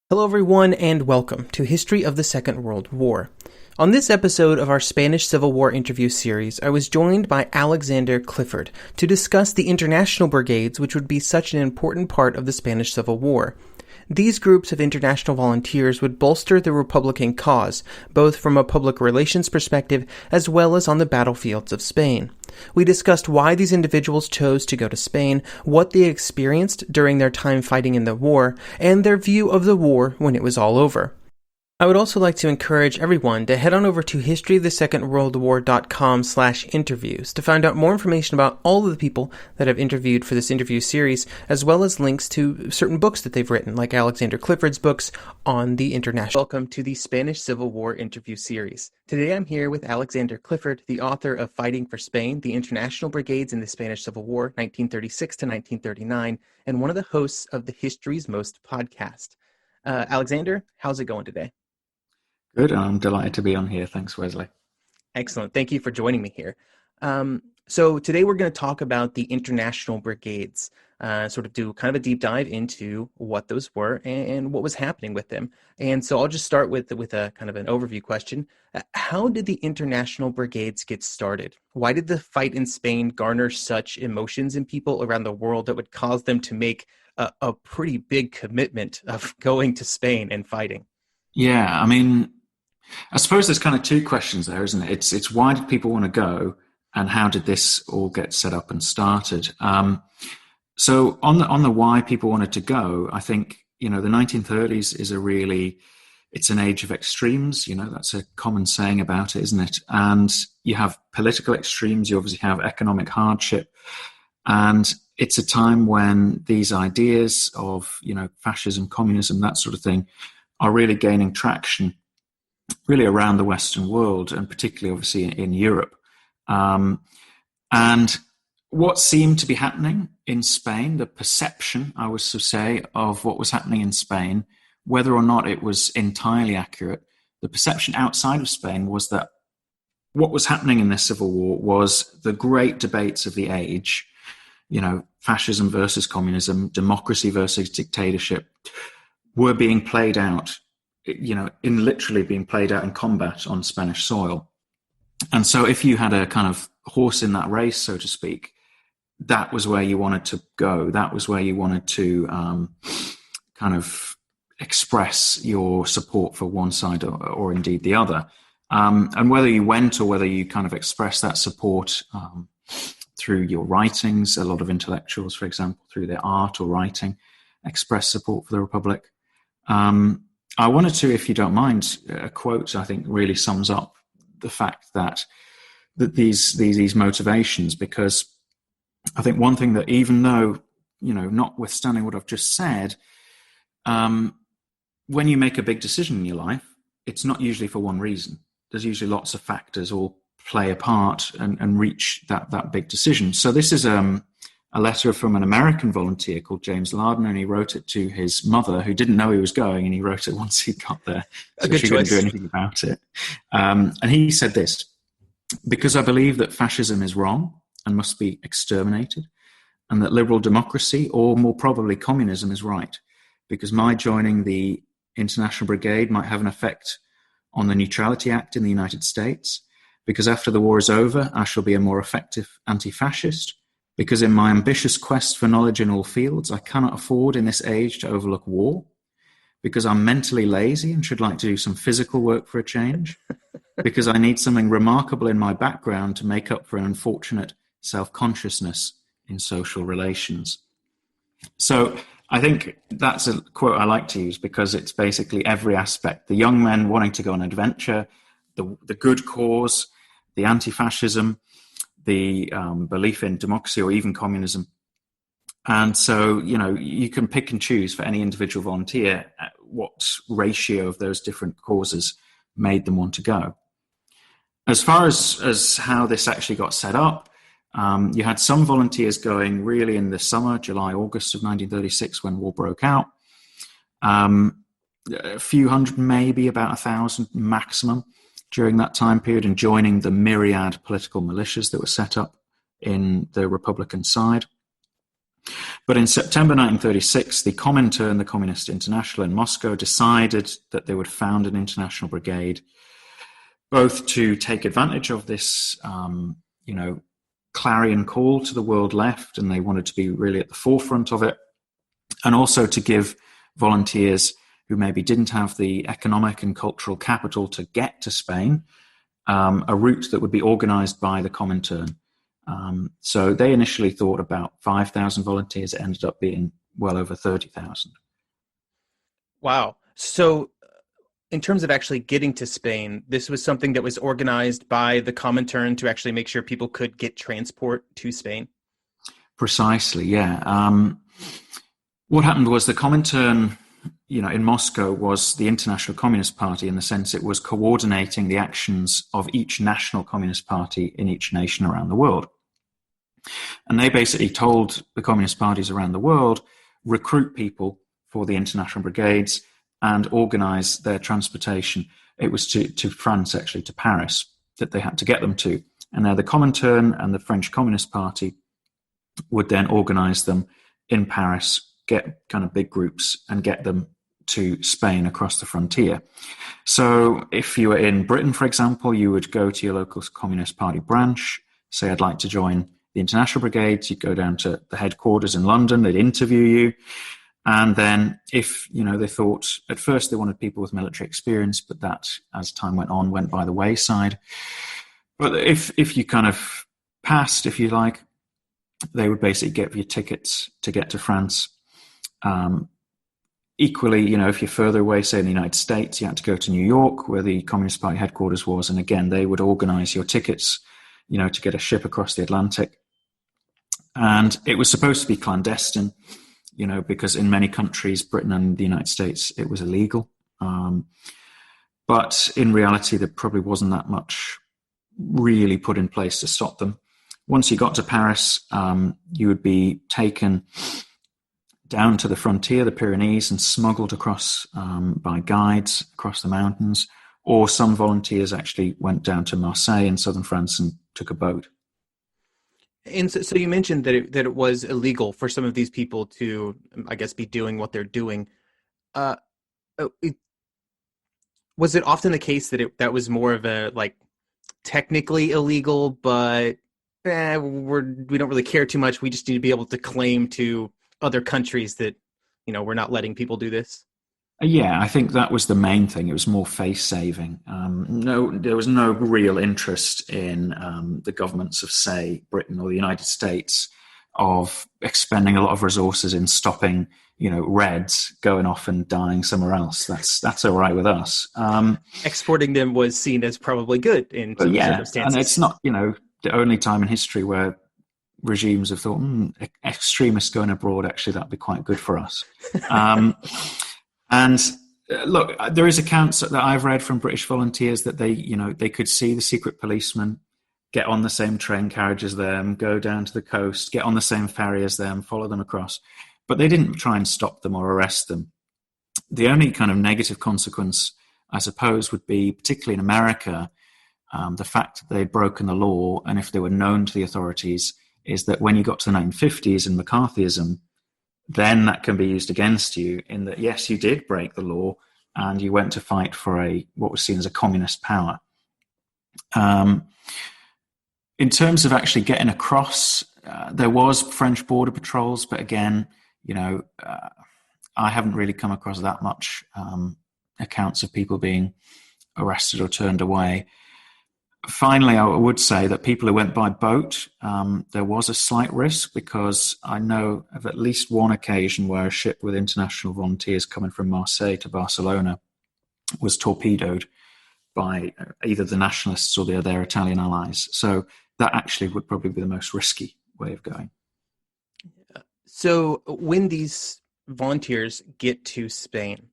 Hello everyone and welcome to History of the Second World War. On this episode of our Spanish Civil War interview series, I was joined by Alexander Clifford to discuss the International Brigades, which would be such an important part of the Spanish Civil War. These groups of international volunteers would bolster the Republican cause, both from a public relations perspective as well as on the battlefields of Spain. We discussed why these individuals chose to go to Spain, what they experienced during their time fighting in the war, and their view of the war when it was all over. I would also like to encourage everyone to head on over to historyofthesecondworldwar.com/interviews to find out more information about all of the people that I've interviewed for this interview series, as well as links to certain books that they've written, like Alexander Clifford's books on the international. Welcome to the Spanish Civil War interview series. Today I'm here with Alexander Clifford, the author of Fighting for Spain, the International Brigades in the Spanish Civil War, 1936 to 1939, and one of the hosts of the History's Most podcast. Alexander, how's it going today? Good. I'm delighted to be on here. Thanks, Wesley. Excellent. Thank you for joining me here. So today we're going to talk about the International Brigades, sort of do kind of a deep dive into what those were and what was happening with them. And so I'll just start with a kind of an overview question. How did the International Brigades get started? Why did the fight in Spain garner such emotions in people around the world that would cause them to make a pretty big commitment of going to Spain and fighting? Yeah, I mean, I suppose there's kind of two questions there, isn't it? It's why did people want to go, and how did this all get set up and started? So on the why people wanted to go, I think the 1930s is it's an age of extremes. That's a common saying about it, isn't it? And you have political extremes, you obviously have economic hardship, and it's a time when these ideas of fascism, communism, that sort of thing, are really gaining traction, really around the Western world, and particularly obviously in Europe. And what seemed to be happening in Spain, the perception, I would say, of what was happening in Spain, whether or not it was entirely accurate, the perception outside of Spain was that what was happening in this civil war was the great debates of the age, fascism versus communism, democracy versus dictatorship, were being played out, literally being played out in combat on Spanish soil. And so if you had a kind of horse in that race, so to speak, that was where you wanted to go. That was where you wanted to kind of express your support for one side or indeed the other. And whether you went or whether you kind of expressed that support through your writings, a lot of intellectuals, for example, through their art or writing, express support for the Republic. I wanted to, if you don't mind, a quote I think really sums up the fact that these motivations, because I think one thing that, even though, notwithstanding what I've just said, when you make a big decision in your life, it's not usually for one reason. There's usually lots of factors all play a part and reach that big decision. So this is a letter from an American volunteer called James Lardner, and he wrote it to his mother, who didn't know he was going, and he wrote it once he got there. So she couldn't do anything about it. And he said this: "Because I believe that fascism is wrong and must be exterminated, and that liberal democracy, or more probably communism, is right, because my joining the International Brigade might have an effect on the Neutrality Act in the United States, because after the war is over, I shall be a more effective anti-fascist, because in my ambitious quest for knowledge in all fields, I cannot afford in this age to overlook war, because I'm mentally lazy and should like to do some physical work for a change, because I need something remarkable in my background to make up for an unfortunate self-consciousness in social relations." So I think that's a quote I like to use, because it's basically every aspect: the young men wanting to go on an adventure, the good cause, the anti-fascism, the belief in democracy or even communism. And so, you can pick and choose for any individual volunteer what ratio of those different causes made them want to go. As far as how this actually got set up, you had some volunteers going really in the summer, July, August of 1936, when war broke out. A few hundred, maybe about 1,000 maximum during that time period, and joining the myriad political militias that were set up in the Republican side. But in September 1936, the Comintern, the Communist International in Moscow, decided that they would found an international brigade, both to take advantage of this, clarion call to the world left, and they wanted to be really at the forefront of it, and also to give volunteers who maybe didn't have the economic and cultural capital to get to Spain a route that would be organized by the Comintern. So they initially thought about 5,000 volunteers. It ended up being well over 30,000. Wow. So in terms of actually getting to Spain, this was something that was organized by the Comintern to actually make sure people could get transport to Spain? Precisely, yeah. What happened was the Comintern, in Moscow was the International Communist Party, in the sense it was coordinating the actions of each national communist party in each nation around the world. And they basically told the communist parties around the world, recruit people for the international brigades and organize their transportation. It was to France, actually, to Paris, that they had to get them to. And now the Comintern and the French Communist Party would then organize them in Paris, get kind of big groups and get them to Spain across the frontier. So if you were in Britain, for example, you would go to your local Communist Party branch, say, I'd like to join the International Brigades. You'd go down to the headquarters in London, they'd interview you. And then if, they thought, at first they wanted people with military experience, but that, as time went on, went by the wayside. But if you kind of passed, if you like, they would basically give you tickets to get to France. Equally, if you're further away, say in the United States, you had to go to New York, where the Communist Party headquarters was. And again, they would organize your tickets, to get a ship across the Atlantic. And it was supposed to be clandestine, because in many countries, Britain and the United States, it was illegal. But in reality, there probably wasn't that much really put in place to stop them. Once you got to Paris, you would be taken down to the frontier, the Pyrenees, and smuggled across by guides across the mountains. Or some volunteers actually went down to Marseille in southern France and took a boat. And so you mentioned that it was illegal for some of these people to, I guess, be doing what they're doing. Was it often the case that that was more of a, like, technically illegal, but we don't really care too much. We just need to be able to claim to other countries that, we're not letting people do this? Yeah, I think that was the main thing. It was more face saving. There was no real interest in the governments of, say, Britain or the United States of expending a lot of resources in stopping, Reds going off and dying somewhere else. That's all right with us. Exporting them was seen as probably good in some circumstances. And it's not, the only time in history where regimes have thought, extremists going abroad, actually, that'd be quite good for us. And look, there is accounts that I've read from British volunteers that they could see the secret policemen, get on the same train carriage as them, go down to the coast, get on the same ferry as them, follow them across. But they didn't try and stop them or arrest them. The only kind of negative consequence, I suppose, would be, particularly in America, the fact that they'd broken the law, and if they were known to the authorities, is that when you got to the 1950s and McCarthyism, then that can be used against you in that, yes, you did break the law and you went to fight for what was seen as a communist power. In terms of actually getting across, there was French border patrols, but again, I haven't really come across that much accounts of people being arrested or turned away. Finally, I would say that people who went by boat, there was a slight risk, because I know of at least one occasion where a ship with international volunteers coming from Marseille to Barcelona was torpedoed by either the nationalists or their Italian allies. So that actually would probably be the most risky way of going. So when these volunteers get to Spain,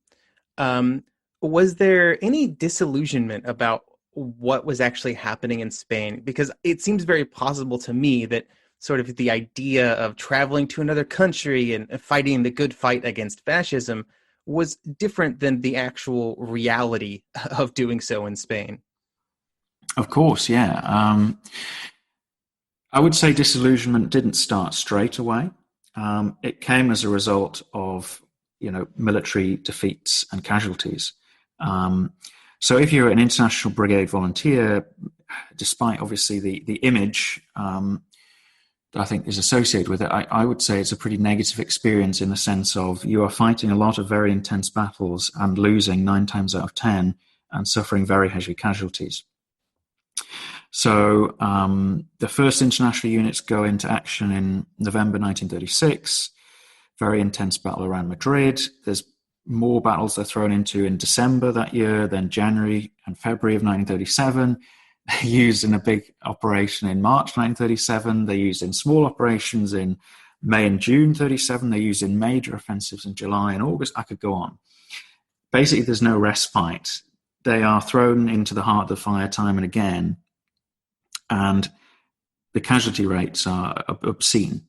was there any disillusionment about what was actually happening in Spain? Because it seems very plausible to me that sort of the idea of traveling to another country and fighting the good fight against fascism was different than the actual reality of doing so in Spain. Of course, yeah. I would say disillusionment didn't start straight away. it came as a result of, military defeats and casualties. So if you're an International Brigade volunteer, despite obviously the image that I think is associated with it, I would say it's a pretty negative experience in the sense of you are fighting a lot of very intense battles and losing 9 times out of 10 and suffering very heavy casualties. So the first international units go into action in November 1936, very intense battle around Madrid. There's more battles they're thrown into in December that year, then January and February of 1937. They're used in a big operation in March 1937. They're used in small operations in May and June 37. They're used in major offensives in July and August. I could go on. Basically, there's no respite. They are thrown into the heart of the fire time and again, and the casualty rates are obscene.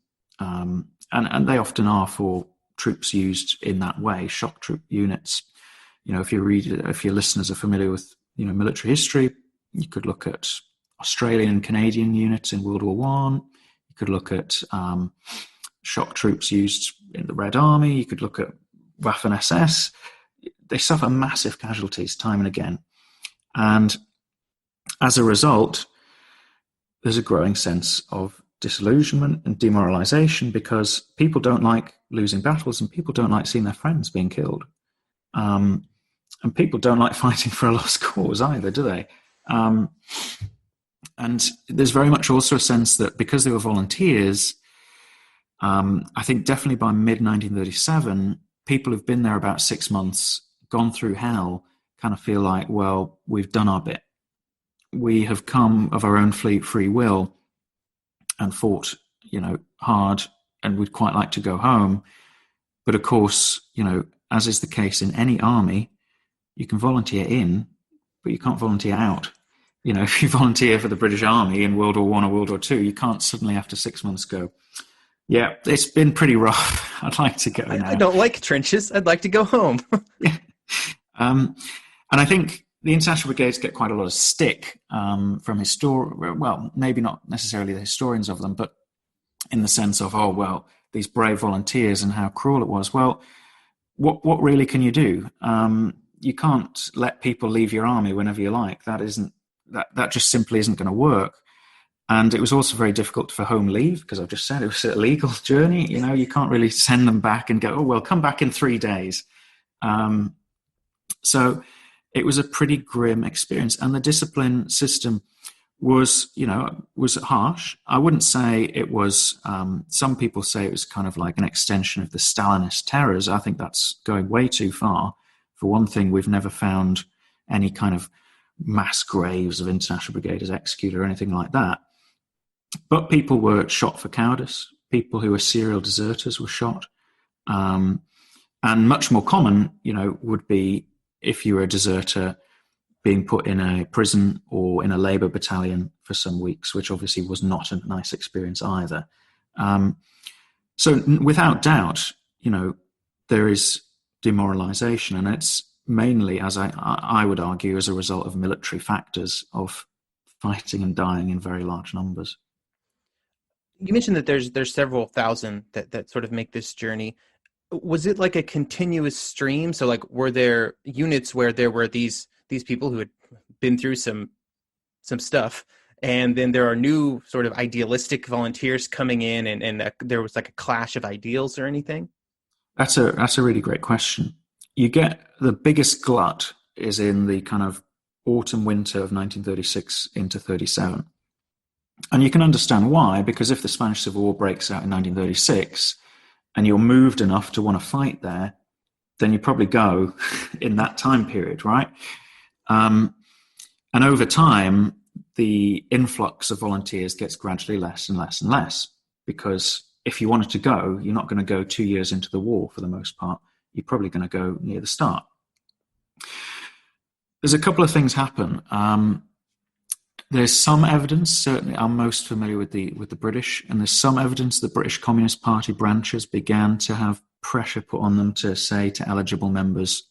And they often are for troops used in that way, shock troop units. If your listeners are familiar with, military history, you could look at Australian and Canadian units in World War One. You could look at shock troops used in the Red Army. You could look at Waffen-SS. They suffer massive casualties time and again. And as a result, there's a growing sense of disillusionment and demoralization because people don't like losing battles and people don't like seeing their friends being killed. And people don't like fighting for a lost cause either, do they? And there's very much also a sense that because they were volunteers, I think definitely by mid-1937, people who've been there about 6 months, gone through hell, kind of feel like, well, we've done our bit. We have come of our own free will and fought, hard, and we'd quite like to go home. But of course, as is the case in any army, you can volunteer in, but you can't volunteer out. If you volunteer for the British Army in World War I or World War II, you can't suddenly after 6 months go, yeah, it's been pretty rough. I'd like to go now. I don't like trenches. I'd like to go home. Yeah. And I think the International Brigades get quite a lot of stick from well, maybe not necessarily the historians of them, but in the sense of, oh, well, these brave volunteers and how cruel it was. Well, what really can you do? You can't let people leave your army whenever you like. That just simply isn't going to work. And it was also very difficult for home leave because I've just said it was a legal journey. You can't really send them back and go, oh, well, come back in 3 days. So it was a pretty grim experience. And the discipline system was harsh. I wouldn't say it was, some people say it was kind of like an extension of the Stalinist terrors. I think that's going way too far. For one thing, we've never found any kind of mass graves of International Brigaders executed or anything like that. But people were shot for cowardice. People who were serial deserters were shot. And much more common, would be if you were a deserter being put in a prison or in a Labour battalion for some weeks, which obviously was not a nice experience either. So without doubt, there is demoralization, and it's mainly, as I would argue, as a result of military factors of fighting and dying in very large numbers. You mentioned that there's several thousand that sort of make this journey. Was it like a continuous stream? So like, were there units where there were these people who had been through some stuff, and then there are new sort of idealistic volunteers coming in, and there was like a clash of ideals or anything? That's a really great question. You get the biggest glut is in the kind of autumn winter of 1936 into 37. And you can understand why, because if the Spanish Civil War breaks out in 1936 and you're moved enough to want to fight there, then you probably go in that time period, right? And over time, the influx of volunteers gets gradually less and less and less, because if you wanted to go, you're not going to go 2 years into the war for the most part. You're probably going to go near the start. There's a couple of things happen. There's some evidence, certainly I'm most familiar with the British, and there's some evidence the British Communist Party branches began to have pressure put on them to say to eligible members,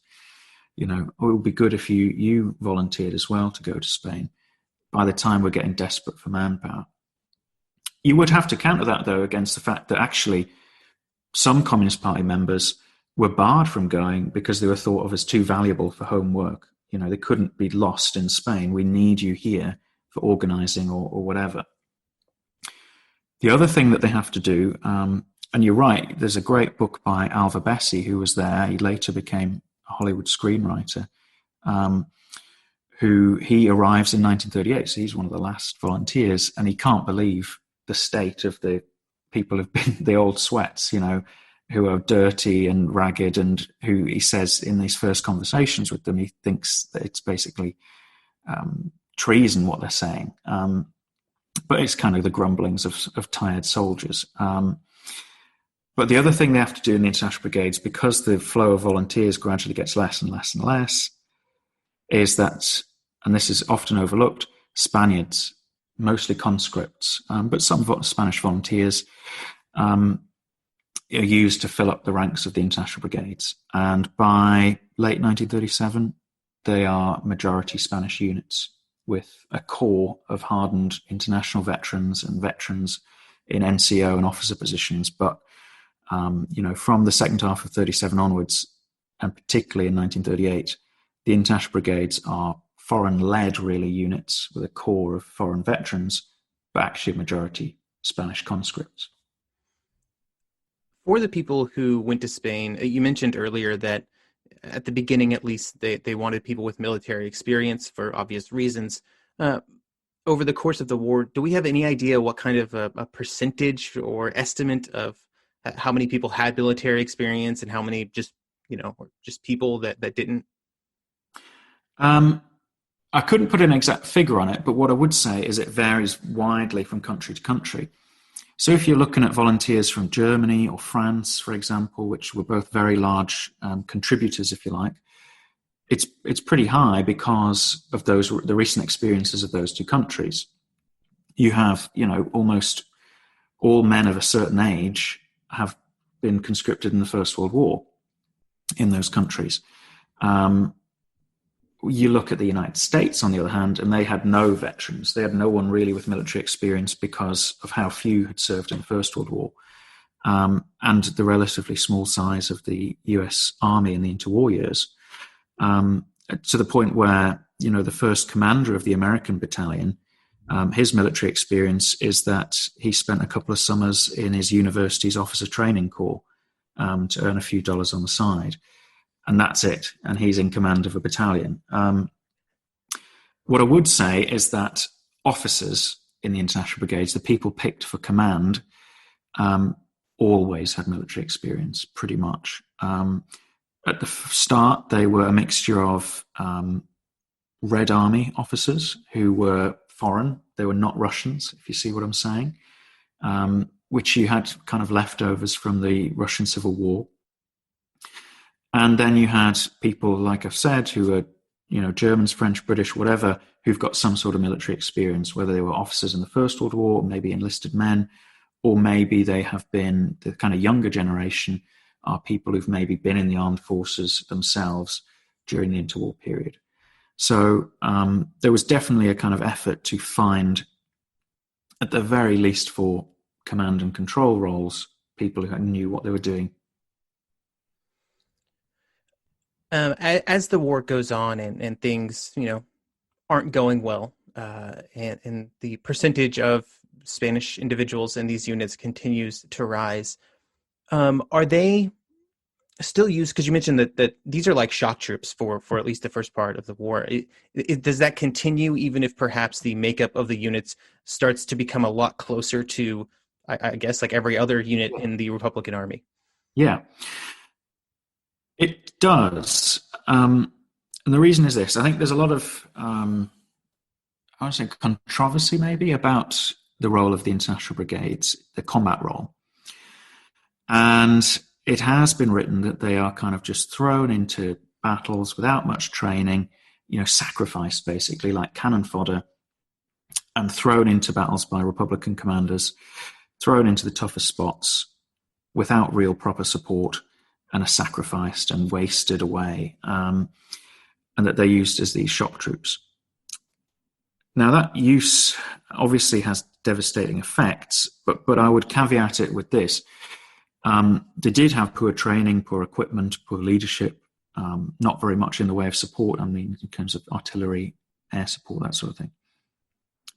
it would be good if you volunteered as well to go to Spain. By the time we're getting desperate for manpower. You would have to counter that, though, against the fact that actually some Communist Party members were barred from going because they were thought of as too valuable for home work. They couldn't be lost in Spain. We need you here for organizing or whatever. The other thing that they have to do, and you're right, there's a great book by Alva Bessie, who was there. He later became a Hollywood screenwriter, he arrives in 1938, so he's one of the last volunteers, and he can't believe the state of the people who've been the old sweats, who are dirty and ragged, and who he says in these first conversations with them, he thinks that it's basically treason what they're saying. But it's kind of the grumblings of tired soldiers. But the other thing they have to do in the International Brigades, because the flow of volunteers gradually gets less and less and less, is that, and this is often overlooked, Spaniards, mostly conscripts, but some Spanish volunteers, are used to fill up the ranks of the International Brigades. And by late 1937, they are majority Spanish units with a core of hardened international veterans and veterans in NCO and officer positions. But, from the second half of 37 onwards, and particularly in 1938, the International Brigades are foreign-led, really, units with a core of foreign veterans, but actually a majority Spanish conscripts. For the people who went to Spain, you mentioned earlier that at the beginning, at least, they wanted people with military experience for obvious reasons. Over the course of the war, do we have any idea what kind of a percentage or estimate of how many people had military experience and how many just people that didn't? I couldn't put an exact figure on it, but what I would say is it varies widely from country to country. So if you're looking at volunteers from Germany or France, for example, which were both very large contributors, if you like, it's pretty high because of the recent experiences of those two countries. You have, almost all men of a certain age have been conscripted in the First World War in those countries. You look at the United States, on the other hand, and they had no veterans. They had no one really with military experience because of how few had served in the First World War, and the relatively small size of the US Army in the interwar years, to the point where, the first commander of the American battalion, his military experience is that he spent a couple of summers in his university's officer training corps to earn a few dollars on the side. And that's it. And he's in command of a battalion. What I would say is that officers in the International Brigades, the people picked for command, always had military experience, pretty much. At the start, they were a mixture of Red Army officers who were foreign. They were not Russians, if you see what I'm saying, which you had kind of leftovers from the Russian Civil War. And then you had people, like I've said, who are, Germans, French, British, whatever, who've got some sort of military experience, whether they were officers in the First World War, maybe enlisted men, or maybe they have been the kind of younger generation are people who've maybe been in the armed forces themselves during the interwar period. So there was definitely a kind of effort to find, at the very least for command and control roles, people who knew what they were doing. As the war goes on and things, aren't going well, and the percentage of Spanish individuals in these units continues to rise, are they still used? Because you mentioned that these are like shock troops for at least the first part of the war. Does that continue even if perhaps the makeup of the units starts to become a lot closer to, I guess, like every other unit in the Republican Army? Yeah. It does. And the reason is this. I think there's a lot of, I would say, controversy maybe about the role of the International Brigades, the combat role. And it has been written that they are kind of just thrown into battles without much training, sacrificed basically like cannon fodder, and thrown into battles by Republican commanders, thrown into the toughest spots without real proper support, and are sacrificed and wasted away, and that they're used as these shock troops. Now, that use obviously has devastating effects, but I would caveat it with this. They did have poor training, poor equipment, poor leadership, not very much in the way of support, I mean, in terms of artillery, air support, that sort of thing.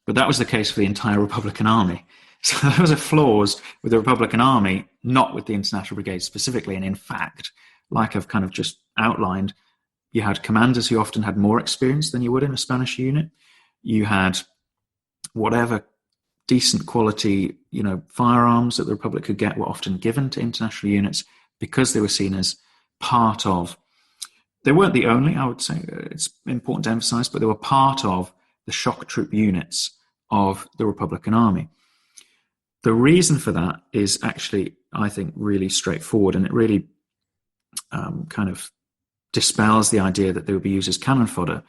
But that was the case for the entire Republican Army. So there was a flaws with the Republican Army, not with the International Brigades specifically. And in fact, like I've kind of just outlined, you had commanders who often had more experience than you would in a Spanish unit. You had whatever decent quality, firearms that the Republic could get were often given to international units because they were seen as part of. They weren't the only, I would say, it's important to emphasize, but they were part of the shock troop units of the Republican Army. The reason for that is actually, I think, really straightforward, and it really kind of dispels the idea that they would be used as cannon fodder.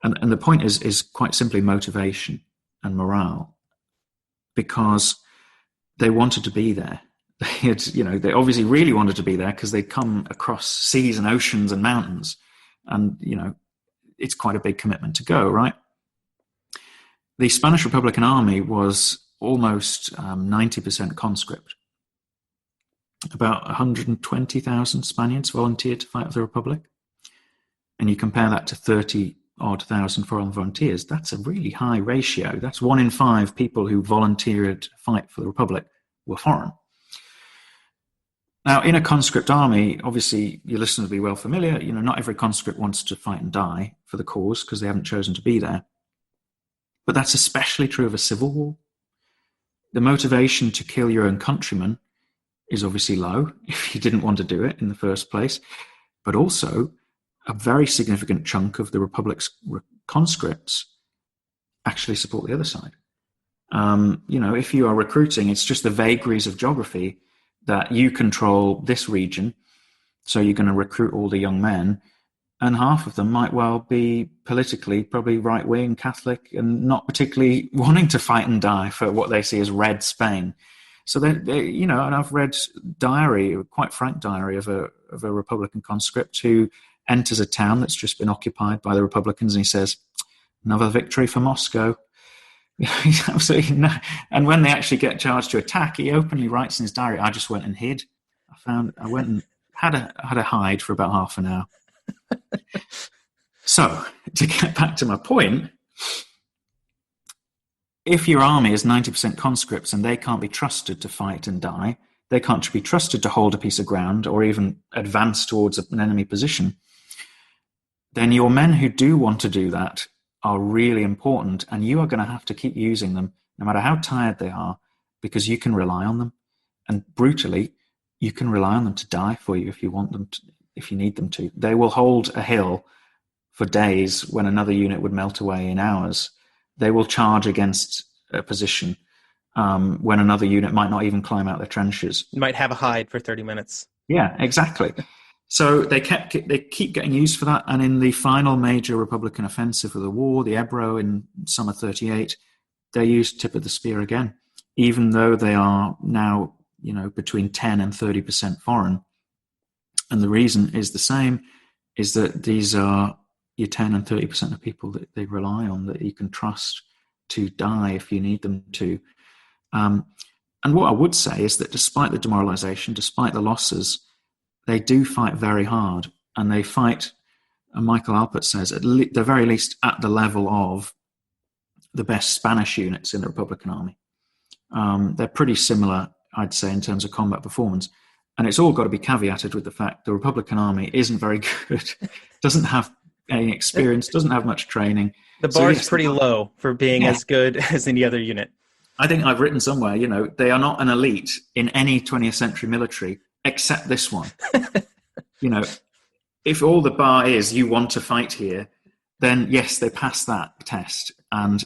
And the point is quite simply motivation and morale, because they wanted to be there. They obviously really wanted to be there because they'd come across seas and oceans and mountains, and it's quite a big commitment to go, right? The Spanish Republican Army was almost 90% conscript. About 120,000 Spaniards volunteered to fight for the Republic. And you compare that to 30-odd thousand foreign volunteers, that's a really high ratio. That's 1 in 5 people who volunteered to fight for the Republic were foreign. Now, in a conscript army, obviously, your listeners will be well familiar, not every conscript wants to fight and die for the cause because they haven't chosen to be there. But that's especially true of a civil war. The motivation to kill your own countrymen is obviously low if you didn't want to do it in the first place, but also a very significant chunk of the Republic's conscripts actually support the other side. If you are recruiting, it's just the vagaries of geography that you control this region, so you're going to recruit all the young men, and half of them might well be politically probably right-wing Catholic and not particularly wanting to fight and die for what they see as red Spain. So and I've read quite frank diary of a Republican conscript who enters a town that's just been occupied by the Republicans, and he says, "Another victory for Moscow." He's absolutely no. And when they actually get charged to attack, he openly writes in his diary, "I just went and hid. I went and had a hide for about half an hour." So, to get back to my point, if your army is 90% conscripts and they can't be trusted to fight and die, they can't be trusted to hold a piece of ground or even advance towards an enemy position, then your men who do want to do that are really important, and you are going to have to keep using them no matter how tired they are, because you can rely on them. And brutally, you can rely on them to die for you if you want them to, if you need them to. They will hold a hill for days when another unit would melt away in hours. They will charge against a position when another unit might not even climb out their trenches. You might have a hide for 30 minutes. Yeah, exactly. So they keep getting used for that. And in the final major Republican offensive of the war, the Ebro in summer 38, they used tip of the spear again, even though they are now, between 10 and 30% foreign. And the reason is the same, is that these are your 10 and 30% of people that they rely on, that you can trust to die if you need them to. And what I would say is that despite the demoralization, despite the losses, they do fight very hard, and they fight, and Michael Alpert says, at the very least at the level of the best Spanish units in the Republican Army. They're pretty similar, I'd say, in terms of combat performance. And it's all got to be caveated with the fact the Republican Army isn't very good, doesn't have any experience, doesn't have much training. The bar is pretty low for being as good as any other unit. I think I've written somewhere, they are not an elite in any 20th century military except this one. If all the bar is you want to fight here, then yes, they pass that test. And,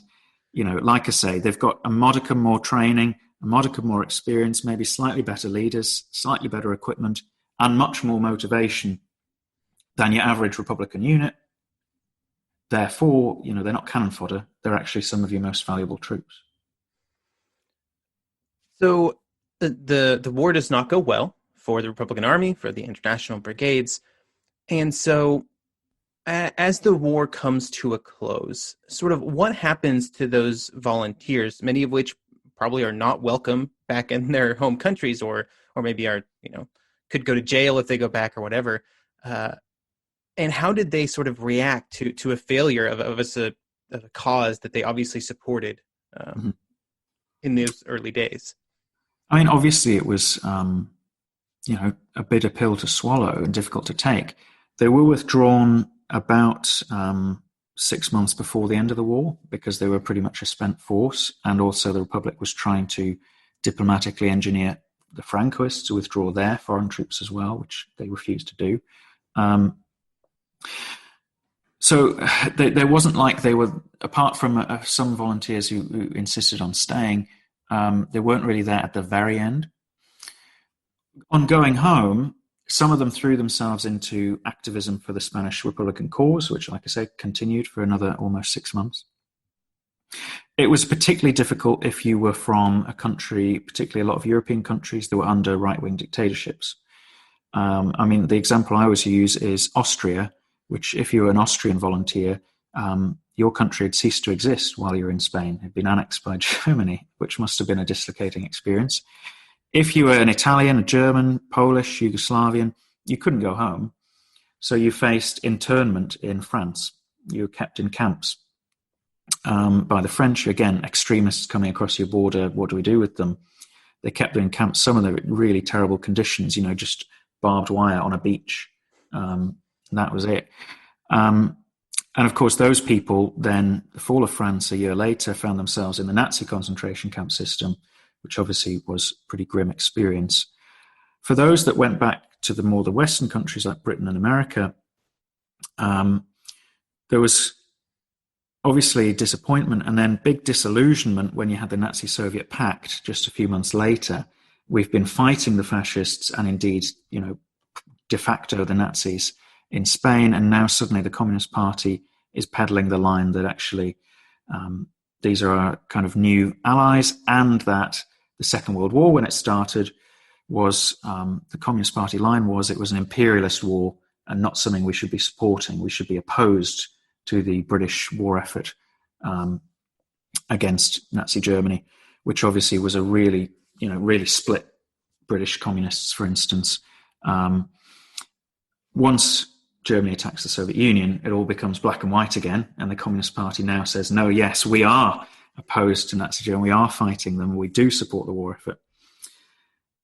like I say, they've got a modicum more training, a modicum more experience, maybe slightly better leaders, slightly better equipment, and much more motivation than your average Republican unit. Therefore, they're not cannon fodder. They're actually some of your most valuable troops. So the war does not go well for the Republican Army, for the International Brigades. And so as the war comes to a close, sort of what happens to those volunteers, many of which probably are not welcome back in their home countries, or maybe are, could go to jail if they go back or whatever. And how did they sort of react to a failure of a cause that they obviously supported Mhm. in those early days? I mean, obviously it was, a bitter pill to swallow and difficult to take. They were withdrawn about 6 months before the end of the war because they were pretty much a spent force, and also the Republic was trying to diplomatically engineer the Francoists to withdraw their foreign troops as well, which they refused to do. So there wasn't like they were, apart from some volunteers who insisted on staying, they weren't really there at the very end. On going home, some of them threw themselves into activism for the Spanish Republican cause, which, like I said, continued for another almost 6 months. It was particularly difficult if you were from a country, particularly a lot of European countries that were under right-wing dictatorships. The example I always use is Austria, which, if you were an Austrian volunteer, your country had ceased to exist while you were in Spain. It had been annexed by Germany, which must have been a dislocating experience. If you were an Italian, a German, Polish, Yugoslavian, you couldn't go home. So you faced internment in France. You were kept in camps by the French. Again, extremists coming across your border. What do we do with them? They kept them in camps, some of them really terrible conditions, just barbed wire on a beach. That was it. And of course, those people then, the fall of France a year later, found themselves in the Nazi concentration camp system, which obviously was a pretty grim experience. For those that went back to the Western countries like Britain and America, there was obviously disappointment and then big disillusionment when you had the Nazi-Soviet pact just a few months later. We've been fighting the fascists and indeed, de facto the Nazis in Spain, and now suddenly the Communist Party is peddling the line that actually these are our kind of new allies, and that the Second World War, when it started, was the Communist Party line was it was an imperialist war and not something we should be supporting. We should be opposed to the British war effort against Nazi Germany, which obviously was a really split British communists, for instance. Once Germany attacks the Soviet Union, it all becomes black and white again, and the Communist Party now says, no, yes, we are opposed to Nazi Germany, we are fighting them, we do support the war effort.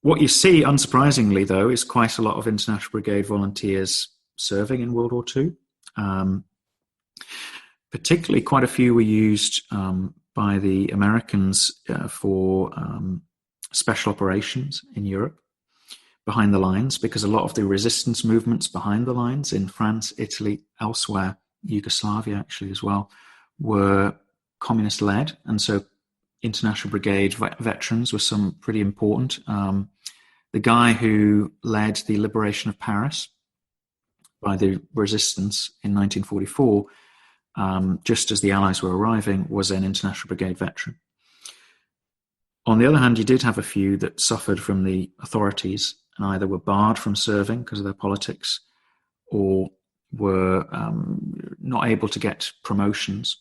What you see, unsurprisingly, though, is quite a lot of International Brigade volunteers serving in World War II. Particularly, quite a few were used by the Americans for special operations in Europe, behind the lines, because a lot of the resistance movements behind the lines in France, Italy, elsewhere, Yugoslavia actually as well, were communist-led. And so International Brigade veterans were some pretty important. The guy who led the liberation of Paris by the resistance in 1944, just as the Allies were arriving, was an International Brigade veteran. On the other hand, you did have a few that suffered from the authorities and either were barred from serving because of their politics or were not able to get promotions.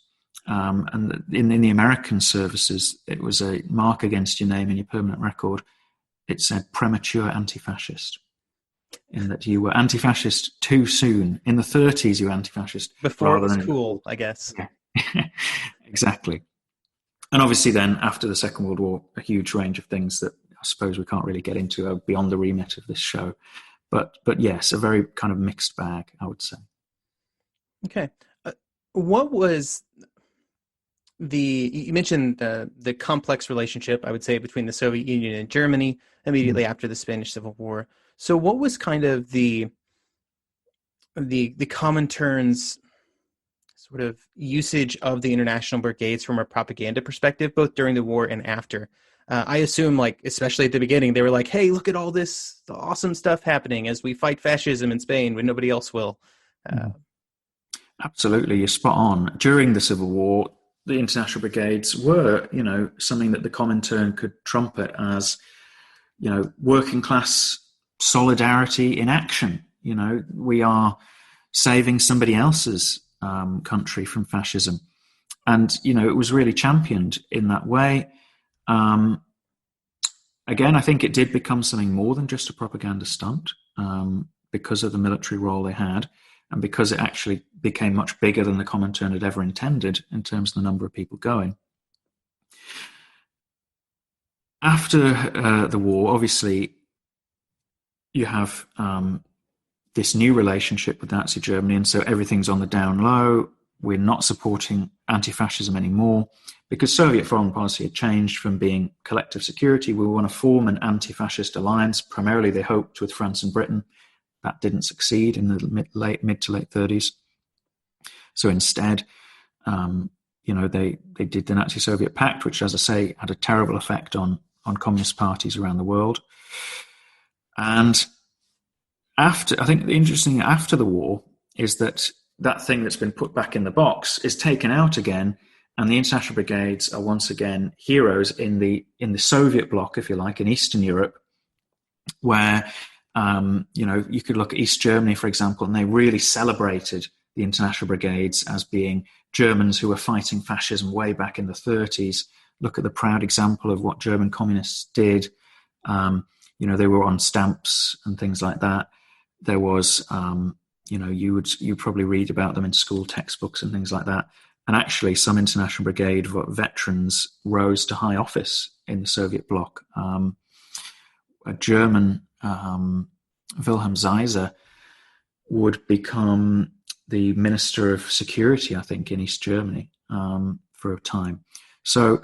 And in the American services, it was a mark against your name in your permanent record. It said premature anti-fascist, in that you were anti-fascist too soon. In the 30s, you were anti-fascist. Before it was cool, I guess. Yeah. Exactly. And obviously then, after the Second World War, a huge range of things that I suppose we can't really get into beyond the remit of this show. But yes, a very kind of mixed bag, I would say. Okay. What was you mentioned the complex relationship, I would say, between the Soviet Union and Germany immediately after the Spanish Civil War. So what was kind of the Comintern's sort of usage of the International Brigades from a propaganda perspective, both during the war and after? I assume, especially at the beginning, they were like, hey, look at all this awesome stuff happening as we fight fascism in Spain when nobody else will. Absolutely, you're spot on. During the Civil War, the International Brigades were, something that the Comintern could trumpet as, working class solidarity in action. We are saving somebody else's country from fascism. And, it was really championed in that way. Again, I think it did become something more than just a propaganda stunt because of the military role they had, and because it actually became much bigger than the Comintern had ever intended in terms of the number of people going. After the war, obviously, you have this new relationship with Nazi Germany, and so everything's on the down low. We're not supporting anti-fascism anymore because Soviet foreign policy had changed from being collective security. We want to form an anti-fascist alliance. Primarily, they hoped with France and Britain. That didn't succeed in the mid to late 30s. So instead, they did the Nazi-Soviet Pact, which, as I say, had a terrible effect on communist parties around the world. And after the war is that thing that's been put back in the box is taken out again, and the International Brigades are once again heroes in the Soviet bloc, if you like, in Eastern Europe, where you could look at East Germany, for example, and they really celebrated the International Brigades as being Germans who were fighting fascism way back in the 30s. Look at the proud example of what German communists did. They were on stamps and things like that. There was, you'd probably read about them in school textbooks and things like that. And actually, some International Brigade veterans rose to high office in the Soviet bloc. A German, Wilhelm Zeiser, would become the Minister of Security, I think, in East Germany for a time. So,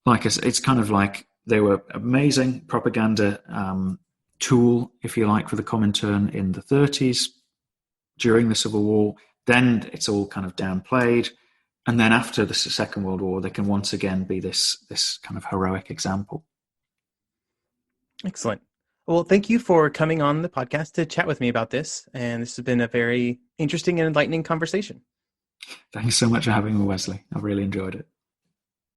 like I said, it's kind of like they were amazing propaganda tool, if you like, for the Comintern in the 30s during the Civil War. Then it's all kind of downplayed. And then after the Second World War, they can once again be this kind of heroic example. Excellent. Well, thank you for coming on the podcast to chat with me about this. And this has been a very interesting and enlightening conversation. Thanks so much for having me, Wesley. I've really enjoyed it.